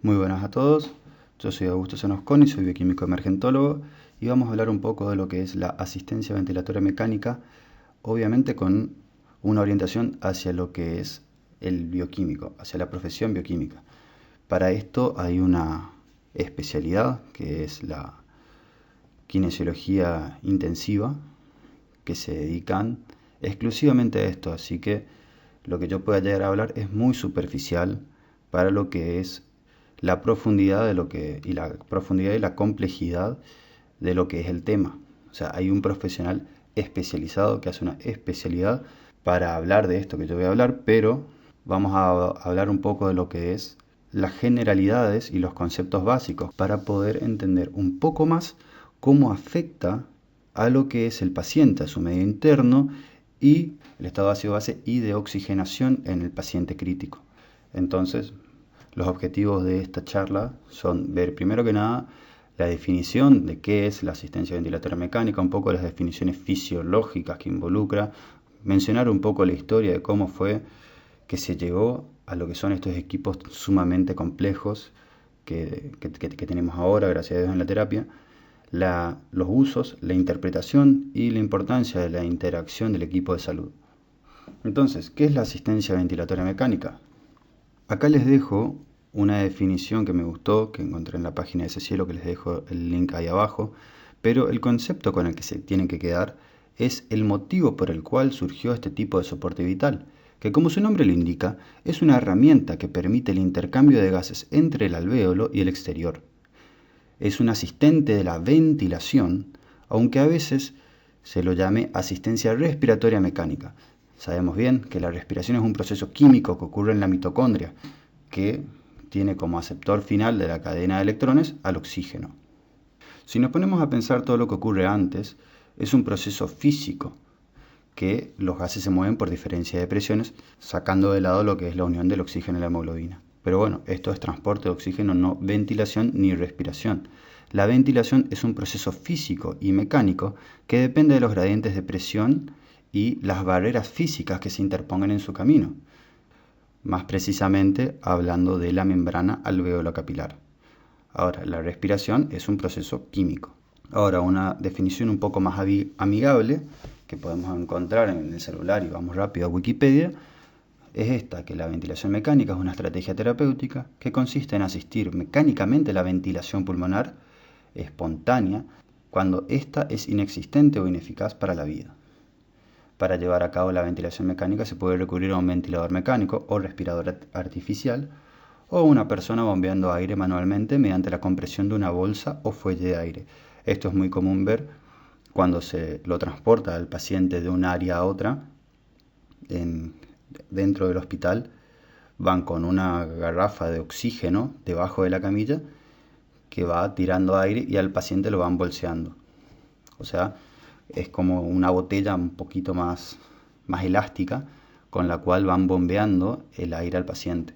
Muy buenas a todos, yo soy Augusto Sanosconi, soy bioquímico emergentólogo y vamos a hablar un poco de lo que es la asistencia ventilatoria mecánica, obviamente con una orientación hacia lo que es el bioquímico, hacia la profesión bioquímica. Para esto hay una especialidad que es la kinesiología intensiva, que se dedican exclusivamente a esto, así que lo que yo pueda llegar a hablar es muy superficial para lo que es la profundidad de la profundidad y la complejidad de lo que es el tema. O sea, hay un profesional especializado que hace una especialidad para hablar de esto que yo voy a hablar, pero vamos a hablar un poco de lo que es las generalidades y los conceptos básicos para poder entender un poco más cómo afecta a lo que es el paciente, a su medio interno y el estado ácido-base y de oxigenación en el paciente crítico. Entonces, los objetivos de esta charla son ver primero que nada la definición de qué es la asistencia ventilatoria mecánica, un poco las definiciones fisiológicas que involucra, mencionar un poco la historia de cómo fue que se llegó a lo que son estos equipos sumamente complejos que tenemos ahora, gracias a Dios, en la terapia, los usos, la interpretación y la importancia de la interacción del equipo de salud. Entonces, ¿qué es la asistencia ventilatoria mecánica? Acá les dejo una definición que me gustó, que encontré en la página de Cecielo, que les dejo el link ahí abajo, pero el concepto con el que se tienen que quedar es el motivo por el cual surgió este tipo de soporte vital, que como su nombre lo indica, es una herramienta que permite el intercambio de gases entre el alvéolo y el exterior. Es un asistente de la ventilación, aunque a veces se lo llame asistencia respiratoria mecánica. Sabemos bien que la respiración es un proceso químico que ocurre en la mitocondria, que tiene como aceptor final de la cadena de electrones al oxígeno. Si nos ponemos a pensar todo lo que ocurre antes, es un proceso físico, que los gases se mueven por diferencia de presiones, sacando de lado lo que es la unión del oxígeno y la hemoglobina. Pero bueno, esto es transporte de oxígeno, no ventilación ni respiración. La ventilación es un proceso físico y mecánico que depende de los gradientes de presión y las barreras físicas que se interpongan en su camino. Más precisamente hablando de la membrana alveolo-capilar. Ahora, la respiración es un proceso químico. Ahora, una definición un poco más amigable que podemos encontrar en el celular y vamos rápido a Wikipedia, es esta, que la ventilación mecánica es una estrategia terapéutica que consiste en asistir mecánicamente la ventilación pulmonar espontánea cuando ésta es inexistente o ineficaz para la vida. Para llevar a cabo la ventilación mecánica se puede recurrir a un ventilador mecánico o respirador artificial o una persona bombeando aire manualmente mediante la compresión de una bolsa o fuelle de aire. Esto es muy común ver cuando se lo transporta al paciente de un área a otra dentro del hospital. Van con una garrafa de oxígeno debajo de la camilla que va tirando aire y al paciente lo van bolseando. O sea, es como una botella un poquito más elástica con la cual van bombeando el aire al paciente.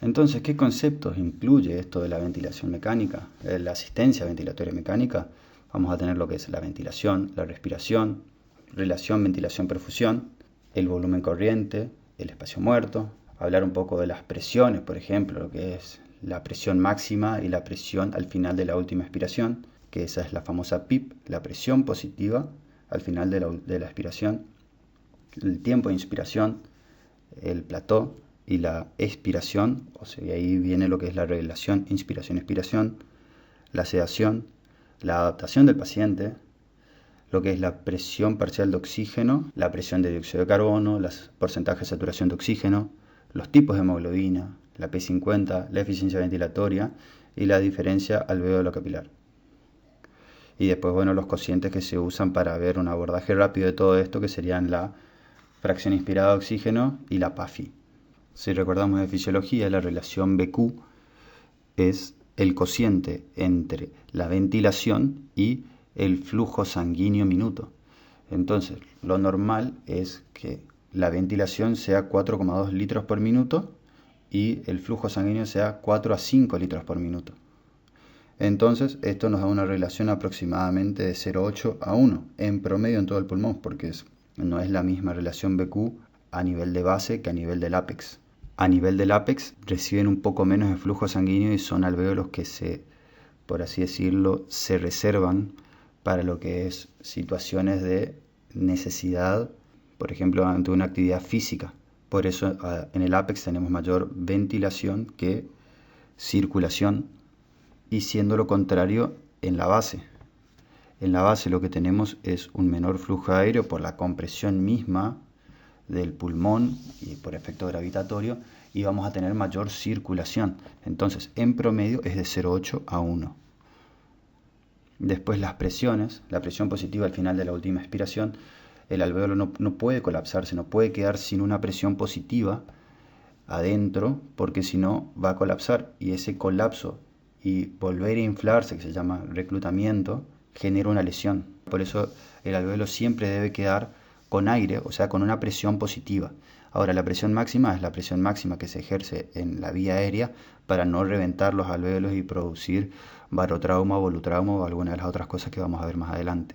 Entonces, ¿qué conceptos incluye esto de la ventilación mecánica? La asistencia ventilatoria mecánica. Vamos a tener lo que es la ventilación, la respiración, relación ventilación-perfusión, el volumen corriente, el espacio muerto, hablar un poco de las presiones, por ejemplo, lo que es la presión máxima y la presión al final de la última expiración, que esa es la famosa PIP, la presión positiva al final de la expiración, el tiempo de inspiración, el plató y la expiración, o sea, ahí viene lo que es la relación inspiración-expiración, la sedación, la adaptación del paciente, lo que es la presión parcial de oxígeno, la presión de dióxido de carbono, los porcentajes de saturación de oxígeno, los tipos de hemoglobina, la P50, la eficiencia ventilatoria y la diferencia alvéolo capilar. Y después, bueno, los cocientes que se usan para ver un abordaje rápido de todo esto, que serían la fracción inspirada de oxígeno y la PAFI. Si recordamos de fisiología, la relación BQ es el cociente entre la ventilación y el flujo sanguíneo minuto. Entonces, lo normal es que la ventilación sea 4,2 litros por minuto y el flujo sanguíneo sea 4 a 5 litros por minuto. Entonces, esto nos da una relación aproximadamente de 0,8 a 1 en promedio en todo el pulmón, porque no es la misma relación BQ a nivel de base que a nivel del ápex. a nivel del ápex reciben un poco menos de flujo sanguíneo y son alvéolos que por así decirlo, se reservan para lo que es situaciones de necesidad, por ejemplo, ante una actividad física. Por eso en el ápex tenemos mayor ventilación que circulación, y siendo lo contrario en la base. En la base lo que tenemos es un menor flujo aéreo por la compresión misma del pulmón y por efecto gravitatorio, y vamos a tener mayor circulación. Entonces, en promedio es de 0,8 a 1. Después las presiones, la presión positiva al final de la última expiración, el alvéolo no puede colapsarse, no puede quedar sin una presión positiva adentro, porque si no va a colapsar, y ese colapso y volver a inflarse, que se llama reclutamiento, genera una lesión. Por eso el alvéolo siempre debe quedar con aire, o sea, con una presión positiva. Ahora, la presión máxima es la presión máxima que se ejerce en la vía aérea para no reventar los alvéolos y producir barotrauma, volutrauma o alguna de las otras cosas que vamos a ver más adelante.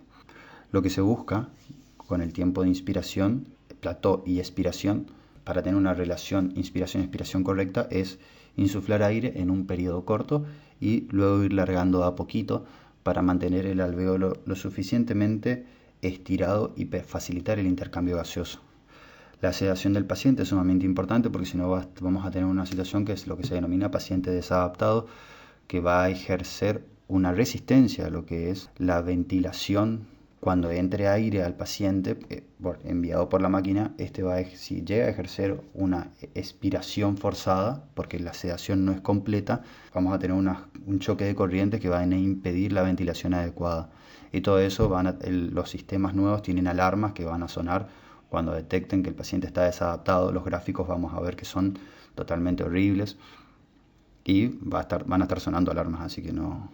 Lo que se busca con el tiempo de inspiración, plató y expiración, para tener una relación inspiración-expiración correcta, es insuflar aire en un periodo corto y luego ir largando a poquito para mantener el alvéolo lo suficientemente estirado y facilitar el intercambio gaseoso. La sedación del paciente es sumamente importante, porque si no vamos a tener una situación que es lo que se denomina paciente desadaptado, que va a ejercer una resistencia a lo que es la ventilación. Cuando entre aire al paciente enviado por la máquina, si llega a ejercer una expiración forzada, porque la sedación no es completa, vamos a tener un choque de corriente que va a impedir la ventilación adecuada. Y todo eso, los sistemas nuevos tienen alarmas que van a sonar cuando detecten que el paciente está desadaptado. Los gráficos vamos a ver que son totalmente horribles y van a estar sonando alarmas, así que no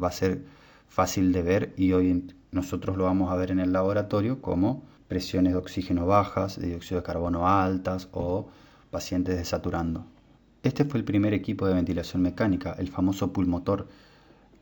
va a ser fácil de ver, y hoy nosotros lo vamos a ver en el laboratorio como presiones de oxígeno bajas, de dióxido de carbono altas o pacientes desaturando. Este fue el primer equipo de ventilación mecánica, el famoso pulmotor,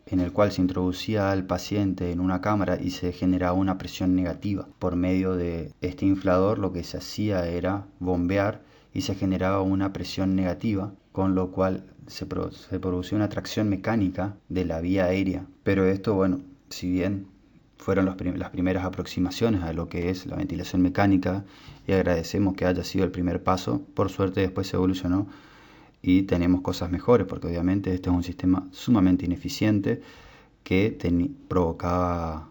en el cual se introducía al paciente en una cámara y se generaba una presión negativa. Por medio de este inflador lo que se hacía era bombear y se generaba una presión negativa, con lo cual se producía una tracción mecánica de la vía aérea. Pero esto, bueno, si bien fueron las primeras aproximaciones a lo que es la ventilación mecánica, y agradecemos que haya sido el primer paso, por suerte después se evolucionó y tenemos cosas mejores, porque obviamente este es un sistema sumamente ineficiente que provocaba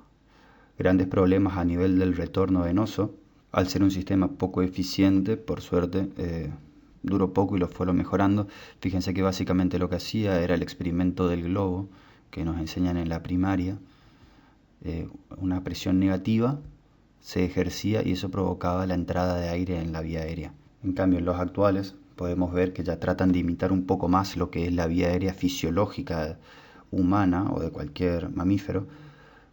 grandes problemas a nivel del retorno venoso. Al ser un sistema poco eficiente, por suerte duró poco y lo fueron mejorando. Fíjense que básicamente lo que hacía era el experimento del globo que nos enseñan en la primaria. Una presión negativa se ejercía y eso provocaba la entrada de aire en la vía aérea. En cambio, en los actuales podemos ver que ya tratan de imitar un poco más lo que es la vía aérea fisiológica humana o de cualquier mamífero.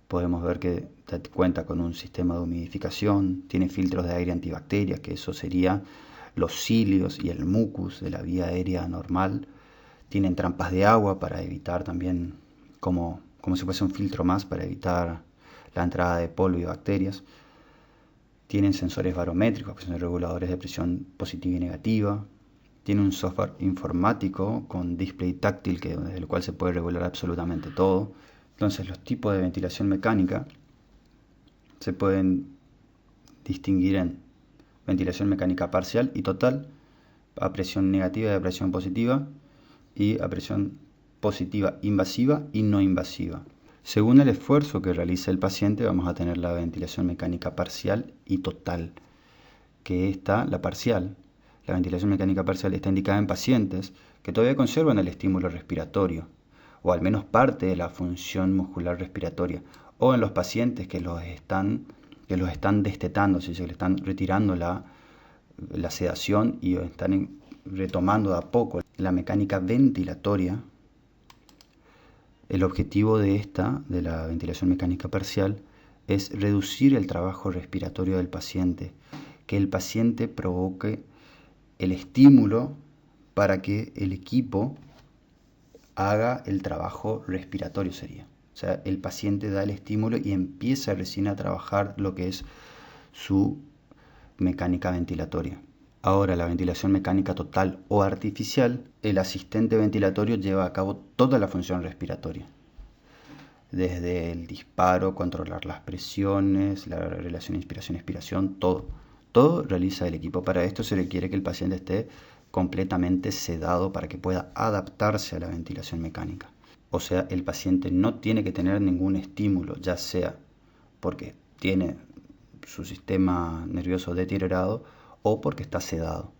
Podemos ver que cuenta con un sistema de humidificación, tiene filtros de aire antibacterias, que eso sería los cilios y el mucus de la vía aérea normal. Tienen trampas de agua para evitar también, como si fuese un filtro más, para evitar la entrada de polvo y bacterias. Tienen sensores barométricos, que son reguladores de presión positiva y negativa. Tiene un software informático con display táctil desde el cual se puede regular absolutamente todo. Entonces, los tipos de ventilación mecánica se pueden distinguir en ventilación mecánica parcial y total, a presión negativa y a presión positiva, y a presión positiva invasiva y no invasiva. Según el esfuerzo que realice el paciente, vamos a tener la ventilación mecánica parcial y total, la ventilación mecánica parcial está indicada en pacientes que todavía conservan el estímulo respiratorio, o al menos parte de la función muscular respiratoria, o en los pacientes que los están destetando, si se le están retirando la sedación y están retomando de a poco la mecánica ventilatoria. El objetivo de la ventilación mecánica parcial, es reducir el trabajo respiratorio del paciente, que el paciente provoque el estímulo para que el equipo haga el trabajo respiratorio sería. O sea, el paciente da el estímulo y empieza recién a trabajar lo que es su mecánica ventilatoria. Ahora, la ventilación mecánica total o artificial, el asistente ventilatorio lleva a cabo toda la función respiratoria. Desde el disparo, controlar las presiones, la relación inspiración-expiración, todo. Todo realiza el equipo. Para esto se requiere que el paciente esté completamente sedado para que pueda adaptarse a la ventilación mecánica. O sea, el paciente no tiene que tener ningún estímulo, ya sea porque tiene su sistema nervioso deteriorado o porque está sedado.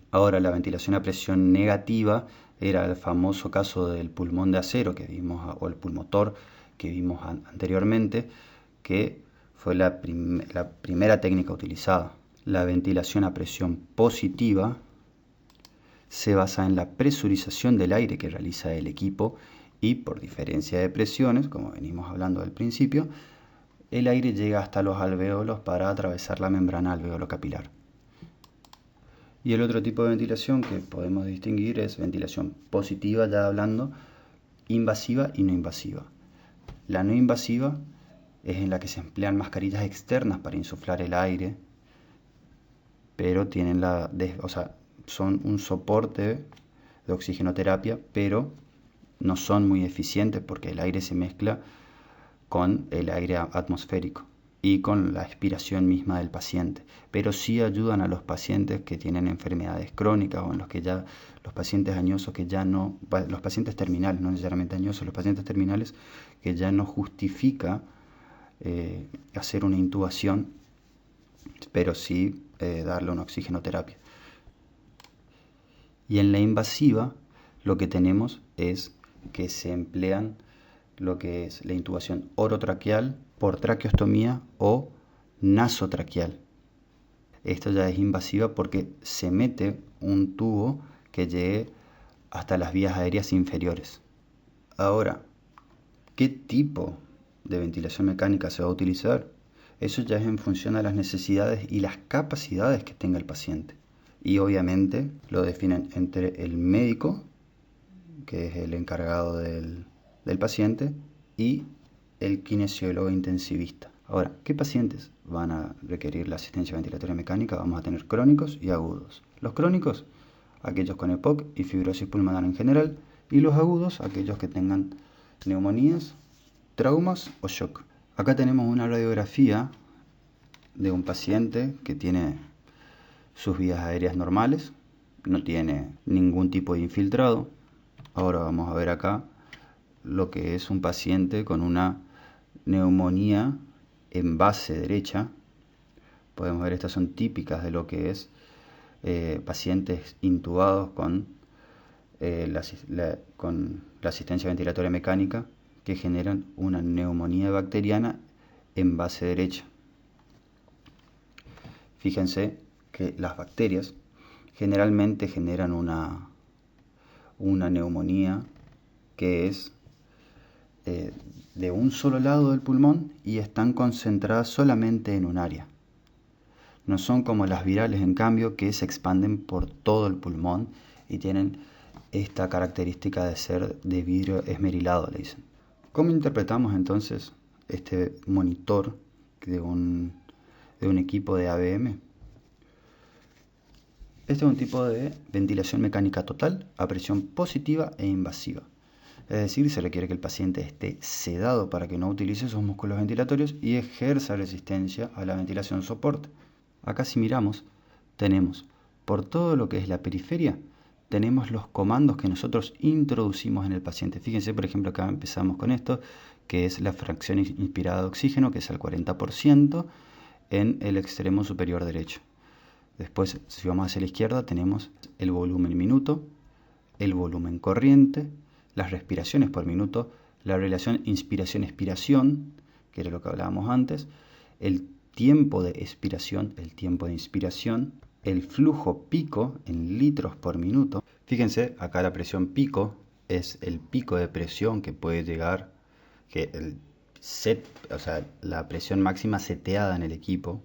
Ahora, la ventilación a presión negativa era el famoso caso del pulmón de acero que vimos, o el pulmotor que vimos anteriormente, que fue la primera técnica utilizada. La ventilación a presión positiva se basa en la presurización del aire que realiza el equipo y por diferencia de presiones, como venimos hablando al principio, el aire llega hasta los alvéolos para atravesar la membrana alveolo-capilar. Y el otro tipo de ventilación que podemos distinguir es ventilación positiva, ya hablando, invasiva y no invasiva. La no invasiva es en la que se emplean mascarillas externas para insuflar el aire, pero tienen son un soporte de oxigenoterapia, pero no son muy eficientes porque el aire se mezcla con el aire atmosférico y con la expiración misma del paciente, pero sí ayudan a los pacientes que tienen enfermedades crónicas o en los que ya los pacientes añosos que ya no, los pacientes terminales, no necesariamente añosos, los pacientes terminales que ya no justifica hacer una intubación, pero sí darle una oxigenoterapia. Y en la invasiva lo que tenemos es que se emplean lo que es la intubación orotraqueal por traqueostomía o nasotraqueal. Esto ya es invasiva porque se mete un tubo que llegue hasta las vías aéreas inferiores. Ahora, ¿qué tipo de ventilación mecánica se va a utilizar? Eso ya es en función a las necesidades y las capacidades que tenga el paciente. Y obviamente lo definen entre el médico, que es el encargado del paciente, y el kinesiólogo intensivista. Ahora, ¿qué pacientes van a requerir la asistencia ventilatoria mecánica? Vamos a tener crónicos y agudos. Los crónicos, aquellos con EPOC y fibrosis pulmonar en general, y los agudos, aquellos que tengan neumonías, traumas o shock. Acá tenemos una radiografía de un paciente que tiene sus vías aéreas normales, no tiene ningún tipo de infiltrado. Ahora vamos a ver acá lo que es un paciente con una neumonía en base derecha. Podemos ver, estas son típicas de lo que es pacientes intubados con la asistencia ventilatoria mecánica que generan una neumonía bacteriana en base derecha. Fíjense que las bacterias generalmente generan una neumonía que es de un solo lado del pulmón y están concentradas solamente en un área. No son como las virales, en cambio, que se expanden por todo el pulmón y tienen esta característica de ser de vidrio esmerilado, le dicen. ¿Cómo interpretamos entonces este monitor de un equipo de ABM? Este es un tipo de ventilación mecánica total a presión positiva e invasiva. Es decir, se requiere que el paciente esté sedado para que no utilice sus músculos ventilatorios y ejerza resistencia a la ventilación soporte. Acá si miramos, tenemos por todo lo que es la periferia, tenemos los comandos que nosotros introducimos en el paciente. Fíjense, por ejemplo, acá empezamos con esto, que es la fracción inspirada de oxígeno, que es al 40% en el extremo superior derecho. Después, si vamos hacia la izquierda, tenemos el volumen minuto, el volumen corriente, las respiraciones por minuto, la relación inspiración-expiración, que era lo que hablábamos antes, el tiempo de expiración, el tiempo de inspiración, el flujo pico en litros por minuto. Fíjense, acá la presión pico es el pico de presión que puede llegar, la presión máxima seteada en el equipo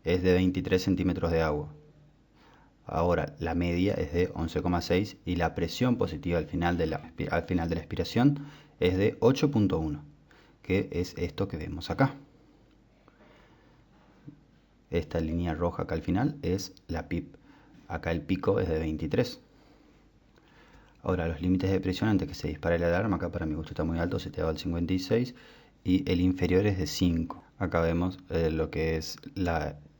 es de 23 centímetros de agua. Ahora la media es de 11,6 y la presión positiva al final de la expiración es de 8,1, que es esto que vemos acá. Esta línea roja acá al final es la PIP Acá el pico es de 23. Ahora, los límites de presión antes que se dispare la alarma, acá para mi gusto está muy alto, seteado al 56, y el inferior es de 5. Acá vemos lo que es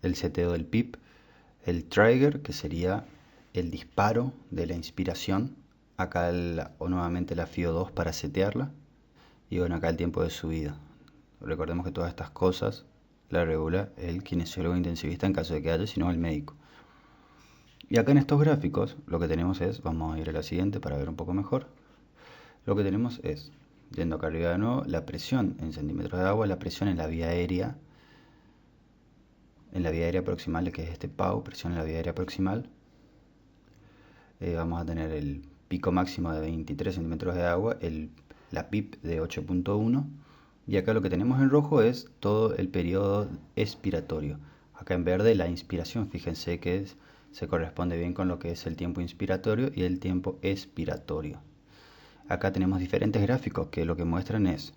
el seteo del PIP, el trigger, que sería el disparo de la inspiración, acá nuevamente la FIO2 para setearla, y bueno, acá el tiempo de subida. Recordemos que todas estas cosas la regula el kinesiólogo intensivista en caso de que haya, sino el médico. Y acá en estos gráficos lo que tenemos es, vamos a ir a la siguiente para ver un poco mejor. Lo que tenemos es, yendo acá arriba de nuevo, la presión en centímetros de agua, la presión en la vía aérea proximal, que es este PAU, presión en la vía aérea proximal. Vamos a tener el pico máximo de 23 centímetros de agua, la PIP de 8.1, y acá lo que tenemos en rojo es todo el periodo expiratorio. Acá en verde la inspiración, fíjense que se corresponde bien con lo que es el tiempo inspiratorio y el tiempo expiratorio. Acá tenemos diferentes gráficos que lo que muestran es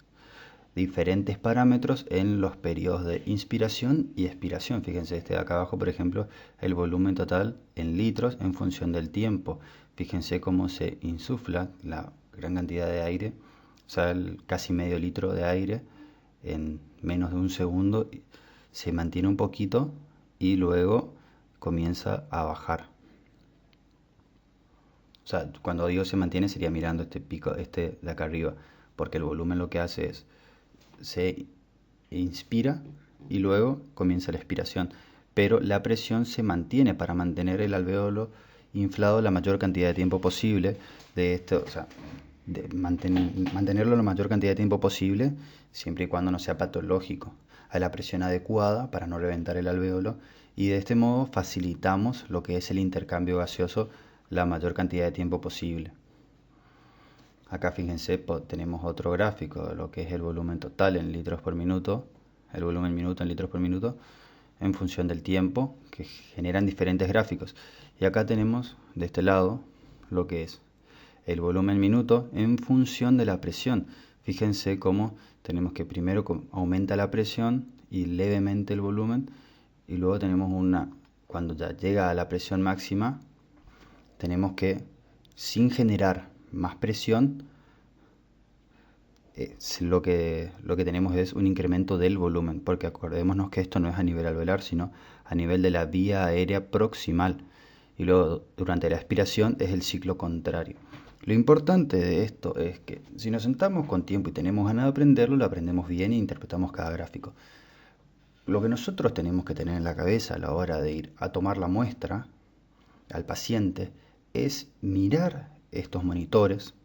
diferentes parámetros en los periodos de inspiración y expiración. Fíjense este de acá abajo, por ejemplo, el volumen total en litros en función del tiempo. Fíjense cómo se insufla la gran cantidad de aire, o sea, casi medio litro de aire en menos de un segundo, se mantiene un poquito y luego comienza a bajar. O sea, cuando digo se mantiene sería mirando este pico, este de acá arriba, porque el volumen lo que hace es se inspira y luego comienza la expiración, pero la presión se mantiene para mantener el alveolo inflado la mayor cantidad de tiempo posible de esto, o sea, de mantenerlo la mayor cantidad de tiempo posible, siempre y cuando no sea patológico, a la presión adecuada para no reventar el alveolo, y de este modo facilitamos lo que es el intercambio gaseoso la mayor cantidad de tiempo posible. Acá fíjense, tenemos otro gráfico de lo que es el volumen total en litros por minuto, el volumen minuto en litros por minuto, en función del tiempo, que generan diferentes gráficos. Y acá tenemos de este lado lo que es el volumen minuto en función de la presión. Fíjense cómo tenemos que primero aumenta la presión y levemente el volumen, y luego tenemos cuando ya llega a la presión máxima, tenemos que, sin generar más presión, lo que tenemos es un incremento del volumen, porque acordémonos que esto no es a nivel alveolar, sino a nivel de la vía aérea proximal, y luego durante la expiración es el ciclo contrario. Lo importante de esto es que si nos sentamos con tiempo y tenemos ganas de aprenderlo, lo aprendemos bien e interpretamos cada gráfico. Lo que nosotros tenemos que tener en la cabeza a la hora de ir a tomar la muestra al paciente es mirar estos monitores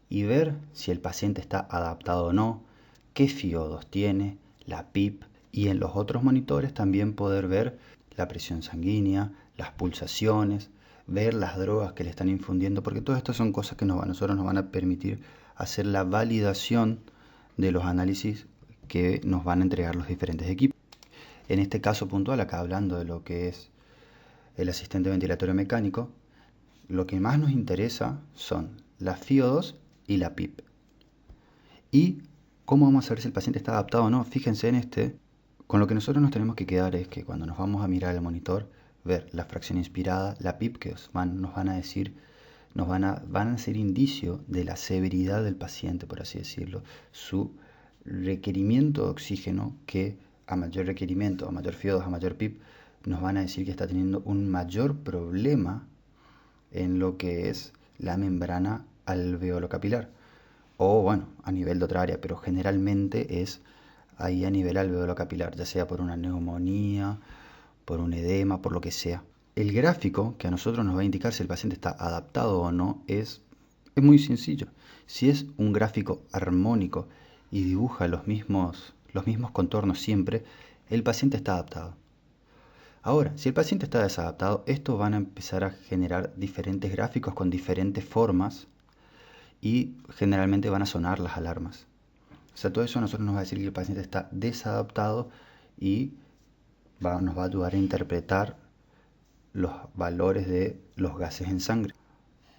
y ver si el paciente está adaptado o no, qué FIO2 tiene, la PIP, y en los otros monitores también poder ver la presión sanguínea, las pulsaciones, ver las drogas que le están infundiendo, porque todas estas son cosas que a nosotros nos van a permitir hacer la validación de los análisis que nos van a entregar los diferentes equipos. En este caso puntual, acá hablando de lo que es el asistente ventilatorio mecánico, lo que más nos interesa son la FIO2 y la PIP. ¿Y cómo vamos a saber si el paciente está adaptado o no? Fíjense en con lo que nosotros nos tenemos que quedar es que cuando nos vamos a mirar el monitor, ver la fracción inspirada, la PIP, que nos van a decir, van a ser indicio de la severidad del paciente, por así decirlo, su requerimiento de oxígeno, que a mayor requerimiento, a mayor FIO2, a mayor PIP, nos van a decir que está teniendo un mayor problema en lo que es la membrana alveolo-capilar, o bueno, a nivel de otra área, pero generalmente es ahí a nivel alveolo-capilar, ya sea por una neumonía, por un edema, por lo que sea. El gráfico que a nosotros nos va a indicar si el paciente está adaptado o no es muy sencillo. Si es un gráfico armónico y dibuja los mismos contornos siempre, el paciente está adaptado. Ahora, si el paciente está desadaptado, estos van a empezar a generar diferentes gráficos con diferentes formas y generalmente van a sonar las alarmas. O sea, todo eso a nosotros nos va a decir que el paciente está desadaptado y nos va a ayudar a interpretar los valores de los gases en sangre.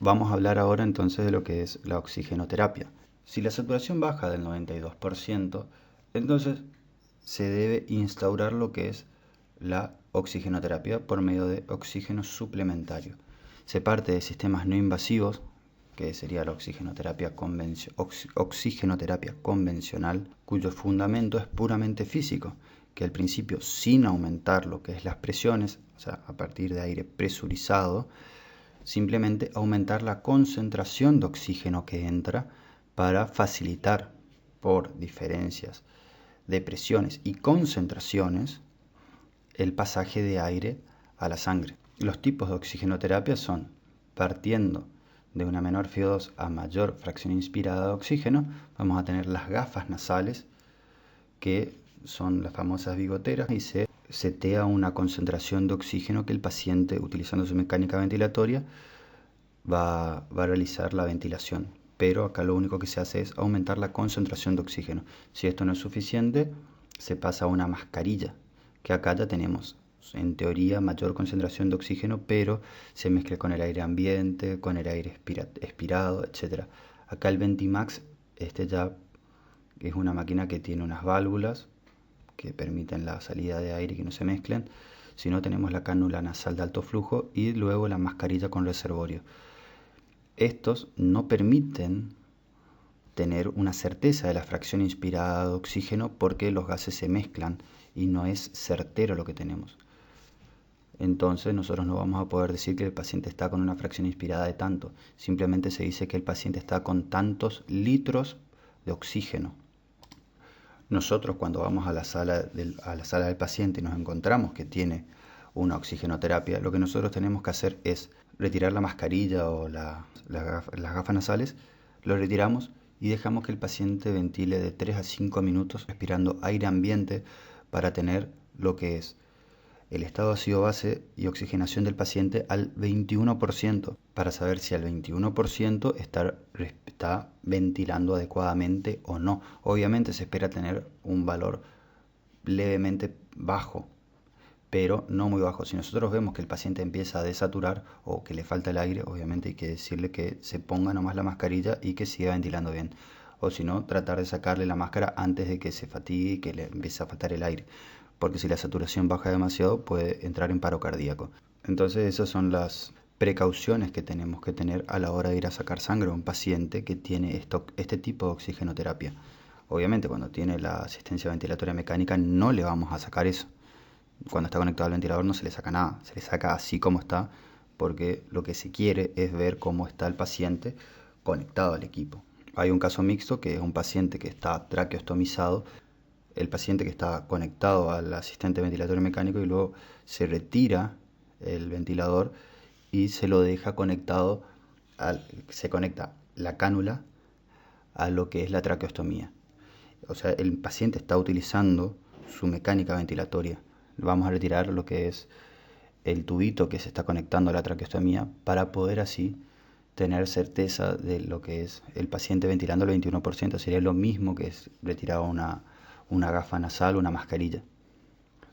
Vamos a hablar ahora entonces de lo que es la oxigenoterapia. Si la saturación baja del 92%, entonces se debe instaurar lo que es la oxigenoterapia por medio de oxígeno suplementario. Se parte de sistemas no invasivos, que sería la oxigenoterapia convencional, cuyo fundamento es puramente físico, que al principio, sin aumentar lo que es las presiones, o sea, a partir de aire presurizado, simplemente aumentar la concentración de oxígeno que entra para facilitar, por diferencias de presiones y concentraciones, el pasaje de aire a la sangre. Los tipos de oxigenoterapia son, partiendo de una menor FiO2 a mayor fracción inspirada de oxígeno, vamos a tener las gafas nasales, que son las famosas bigoteras, y se setea una concentración de oxígeno que el paciente, utilizando su mecánica ventilatoria, va a realizar la ventilación. Pero acá lo único que se hace es aumentar la concentración de oxígeno. Si esto no es suficiente, se pasa a una mascarilla, que acá ya tenemos en teoría mayor concentración de oxígeno, pero se mezcla con el aire ambiente, con el aire expirado, etc. Acá el Ventimax, ya es una máquina que tiene unas válvulas que permiten la salida de aire y que no se mezclen. Si no, tenemos la cánula nasal de alto flujo y luego la mascarilla con reservorio. Estos no permiten tener una certeza de la fracción inspirada de oxígeno porque los gases se mezclan y no es certero lo que tenemos. Entonces nosotros no vamos a poder decir que el paciente está con una fracción inspirada de tanto. Simplemente se dice que el paciente está con tantos litros de oxígeno. Nosotros cuando vamos a la sala del paciente y nos encontramos que tiene una oxigenoterapia, lo que nosotros tenemos que hacer es retirar la mascarilla o las gafas nasales, lo retiramos y dejamos que el paciente ventile de 3 a 5 minutos respirando aire ambiente para tener lo que es el estado ácido base y oxigenación del paciente al 21%, para saber si al 21% está ventilando adecuadamente o no. Obviamente se espera tener un valor levemente bajo, pero no muy bajo. Si nosotros vemos que el paciente empieza a desaturar o que le falta el aire, obviamente hay que decirle que se ponga nomás la mascarilla y que siga ventilando bien. O si no, tratar de sacarle la máscara antes de que se fatigue y que le empiece a faltar el aire, porque si la saturación baja demasiado puede entrar en paro cardíaco. Entonces esas son las precauciones que tenemos que tener a la hora de ir a sacar sangre a un paciente que tiene este tipo de oxigenoterapia. Obviamente cuando tiene la asistencia ventilatoria mecánica no le vamos a sacar eso. Cuando está conectado al ventilador no se le saca nada, se le saca así como está, porque lo que se quiere es ver cómo está el paciente conectado al equipo. Hay un caso mixto que es un paciente que está traqueostomizado, el paciente que está conectado al asistente ventilatorio mecánico, y luego se retira el ventilador y se lo deja conectado, se conecta la cánula a lo que es la traqueostomía. O sea, el paciente está utilizando su mecánica ventilatoria. Vamos a retirar lo que es el tubito que se está conectando a la traqueostomía para poder así tener certeza de lo que es el paciente ventilando el 21%. Sería lo mismo que es retirar una gafa nasal, una mascarilla.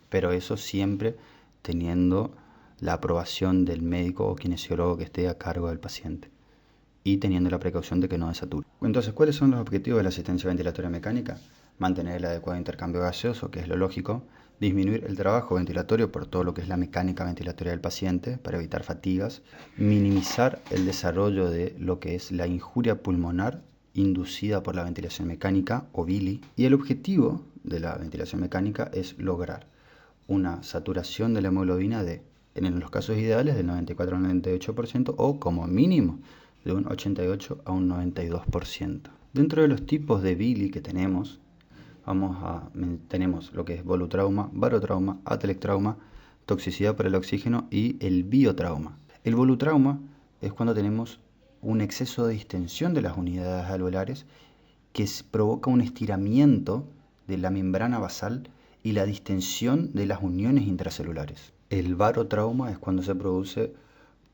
Pero eso siempre teniendo la aprobación del médico o kinesiólogo que esté a cargo del paciente y teniendo la precaución de que no desature. Entonces, ¿cuáles son los objetivos de la asistencia ventilatoria mecánica? Mantener el adecuado intercambio gaseoso, que es lo lógico, disminuir el trabajo ventilatorio por todo lo que es la mecánica ventilatoria del paciente para evitar fatigas, minimizar el desarrollo de lo que es la injuria pulmonar inducida por la ventilación mecánica o BILI, y el objetivo de la ventilación mecánica es lograr una saturación de la hemoglobina en los casos ideales del 94 al 98% o como mínimo de un 88 a un 92%. Dentro de los tipos de BILI que tenemos lo que es volutrauma, barotrauma, atelectrauma, toxicidad por el oxígeno y el biotrauma. El volutrauma es cuando tenemos un exceso de distensión de las unidades alveolares que provoca un estiramiento de la membrana basal y la distensión de las uniones intracelulares. El barotrauma es cuando se produce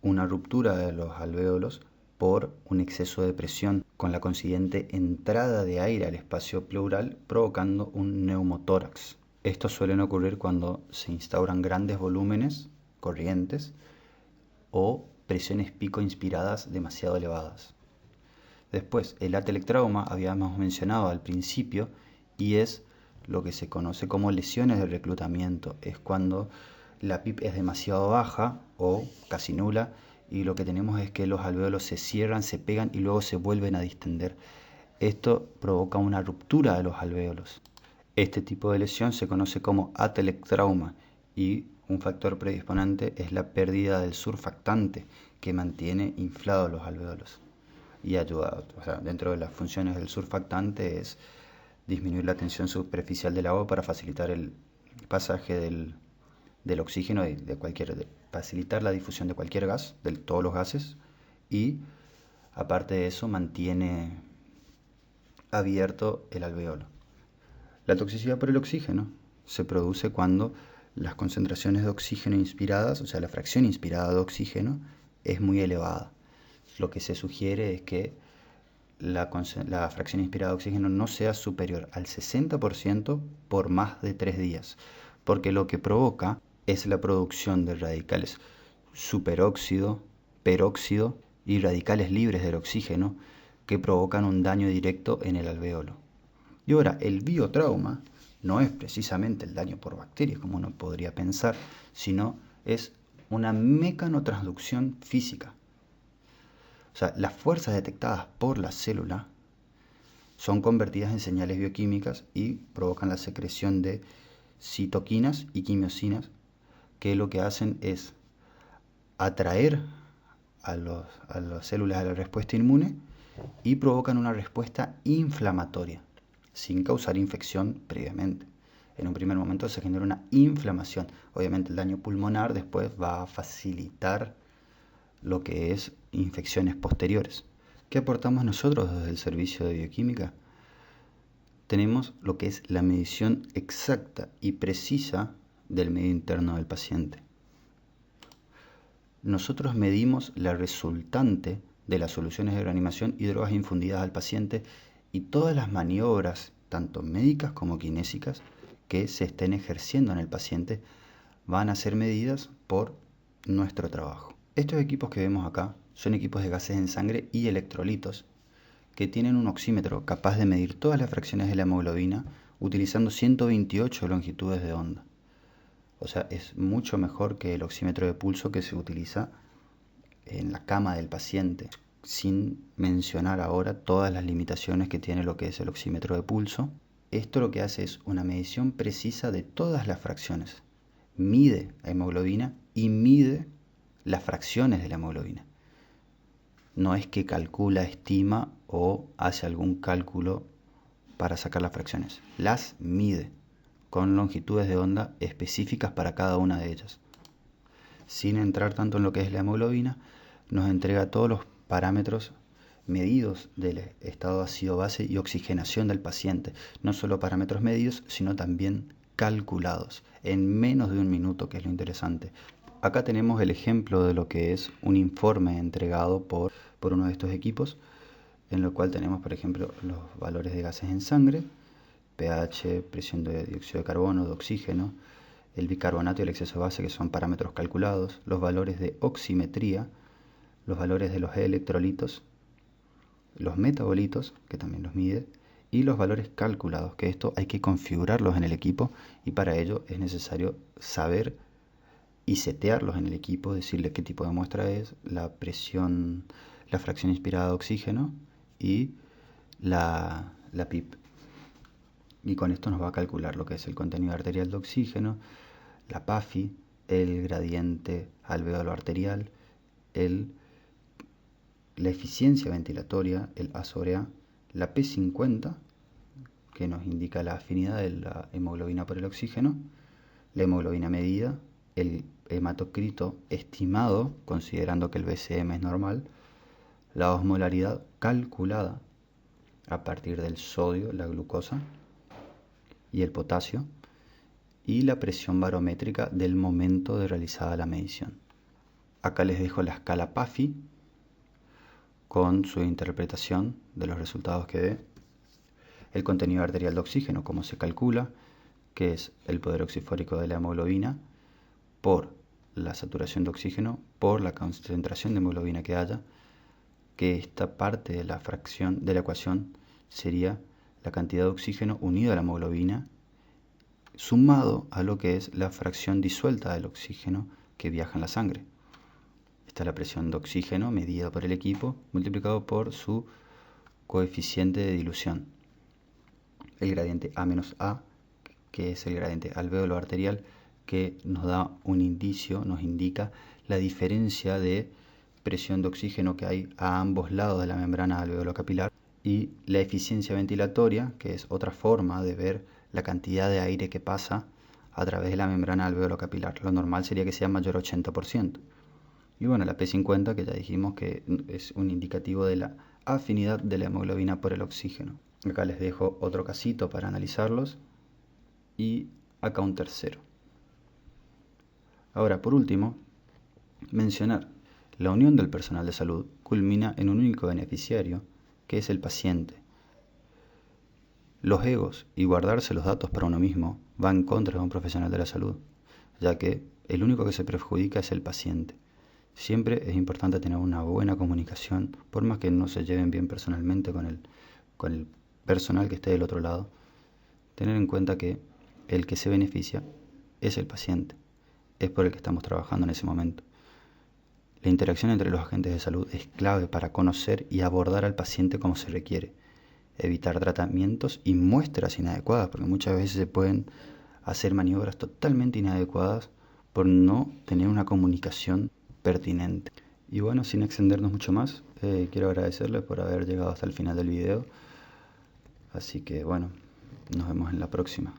una ruptura de los alvéolos por un exceso de presión, con la consiguiente entrada de aire al espacio pleural, provocando un neumotórax. Estos suelen ocurrir cuando se instauran grandes volúmenes corrientes o presiones pico inspiradas demasiado elevadas. Después, el atelectrauma habíamos mencionado al principio y es lo que se conoce como lesiones de reclutamiento. Es cuando la PIP es demasiado baja o casi nula, y lo que tenemos es que los alvéolos se cierran, se pegan y luego se vuelven a distender. Esto provoca una ruptura de los alvéolos. Este tipo de lesión se conoce como atelectrauma y un factor predisponente es la pérdida del surfactante que mantiene inflados los alvéolos y ayuda, o sea, dentro de las funciones del surfactante es disminuir la tensión superficial del agua para facilitar el pasaje del oxígeno facilitar la difusión de cualquier gas, de todos los gases, y aparte de eso mantiene abierto el alvéolo. La toxicidad por el oxígeno se produce cuando las concentraciones de oxígeno inspiradas, o sea, la fracción inspirada de oxígeno, es muy elevada. Lo que se sugiere es que la fracción inspirada de oxígeno no sea superior al 60% por más de 3 días, porque lo que provoca es la producción de radicales superóxido, peróxido y radicales libres del oxígeno que provocan un daño directo en el alvéolo. Y ahora, el biotrauma no es precisamente el daño por bacterias, como uno podría pensar, sino es una mecanotransducción física. O sea, las fuerzas detectadas por la célula son convertidas en señales bioquímicas y provocan la secreción de citoquinas y quimiosinas, que lo que hacen es atraer a las células a la respuesta inmune y provocan una respuesta inflamatoria, sin causar infección previamente. En un primer momento se genera una inflamación. Obviamente el daño pulmonar después va a facilitar lo que es infecciones posteriores. ¿Qué aportamos nosotros desde el servicio de bioquímica? Tenemos lo que es la medición exacta y precisa del medio interno del paciente. Nosotros medimos la resultante de las soluciones de reanimación y drogas infundidas al paciente y todas las maniobras, tanto médicas como kinésicas, que se estén ejerciendo en el paciente van a ser medidas por nuestro trabajo. Estos equipos que vemos acá son equipos de gases en sangre y electrolitos que tienen un oxímetro capaz de medir todas las fracciones de la hemoglobina utilizando 128 longitudes de onda. O sea, es mucho mejor que el oxímetro de pulso que se utiliza en la cama del paciente, sin mencionar ahora todas las limitaciones que tiene lo que es el oxímetro de pulso. Esto lo que hace es una medición precisa de todas las fracciones. Mide la hemoglobina y mide las fracciones de la hemoglobina. No es que calcula, estima o hace algún cálculo para sacar las fracciones. Las mide con longitudes de onda específicas para cada una de ellas. Sin entrar tanto en lo que es la hemoglobina, nos entrega todos los parámetros medidos del estado ácido-base y oxigenación del paciente. No solo parámetros medidos, sino también calculados en menos de un minuto, que es lo interesante. Acá tenemos el ejemplo de lo que es un informe entregado por uno de estos equipos, en lo cual tenemos, por ejemplo, los valores de gases en sangre, pH, presión de dióxido de carbono, de oxígeno, el bicarbonato y el exceso de base, que son parámetros calculados, los valores de oximetría, los valores de los electrolitos, los metabolitos, que también los mide, y los valores calculados, que esto hay que configurarlos en el equipo y para ello es necesario saber y setearlos en el equipo, decirle qué tipo de muestra es, la presión, la fracción inspirada de oxígeno y la PIP. Y con esto nos va a calcular lo que es el contenido arterial de oxígeno, la PAFI, el gradiente alvéolo arterial, la eficiencia ventilatoria, el A sobre A, la P50, que nos indica la afinidad de la hemoglobina por el oxígeno, la hemoglobina medida, el hematocrito estimado, considerando que el BCM es normal, la osmolaridad calculada a partir del sodio, la glucosa y el potasio, y la presión barométrica del momento de realizada la medición. Acá les dejo la escala PAFI con su interpretación de los resultados que dé, el contenido arterial de oxígeno, cómo se calcula, que es el poder oxifórico de la hemoglobina por la saturación de oxígeno por la concentración de hemoglobina que haya, que esta parte de la fracción de la ecuación sería la cantidad de oxígeno unido a la hemoglobina sumado a lo que es la fracción disuelta del oxígeno que viaja en la sangre. Esta es la presión de oxígeno medida por el equipo multiplicado por su coeficiente de dilución. El gradiente A menos A, que es el gradiente alvéolo arterial, que nos da un indicio, nos indica la diferencia de presión de oxígeno que hay a ambos lados de la membrana alveolo-capilar, y la eficiencia ventilatoria, que es otra forma de ver la cantidad de aire que pasa a través de la membrana alveolo-capilar. Lo normal sería que sea mayor a 80%. Y bueno, la P50, que ya dijimos que es un indicativo de la afinidad de la hemoglobina por el oxígeno. Acá les dejo otro casito para analizarlos y acá un tercero. Ahora, por último, mencionar, la unión del personal de salud culmina en un único beneficiario, que es el paciente. Los egos y guardarse los datos para uno mismo va en contra de un profesional de la salud, ya que el único que se perjudica es el paciente. Siempre es importante tener una buena comunicación, por más que no se lleven bien personalmente con el personal que esté del otro lado. Tener en cuenta que el que se beneficia es el paciente, es por el que estamos trabajando en ese momento. La interacción entre los agentes de salud es clave para conocer y abordar al paciente como se requiere, evitar tratamientos y muestras inadecuadas, porque muchas veces se pueden hacer maniobras totalmente inadecuadas por no tener una comunicación pertinente. Y bueno, sin extendernos mucho más, quiero agradecerles por haber llegado hasta el final del video. Así que bueno, nos vemos en la próxima.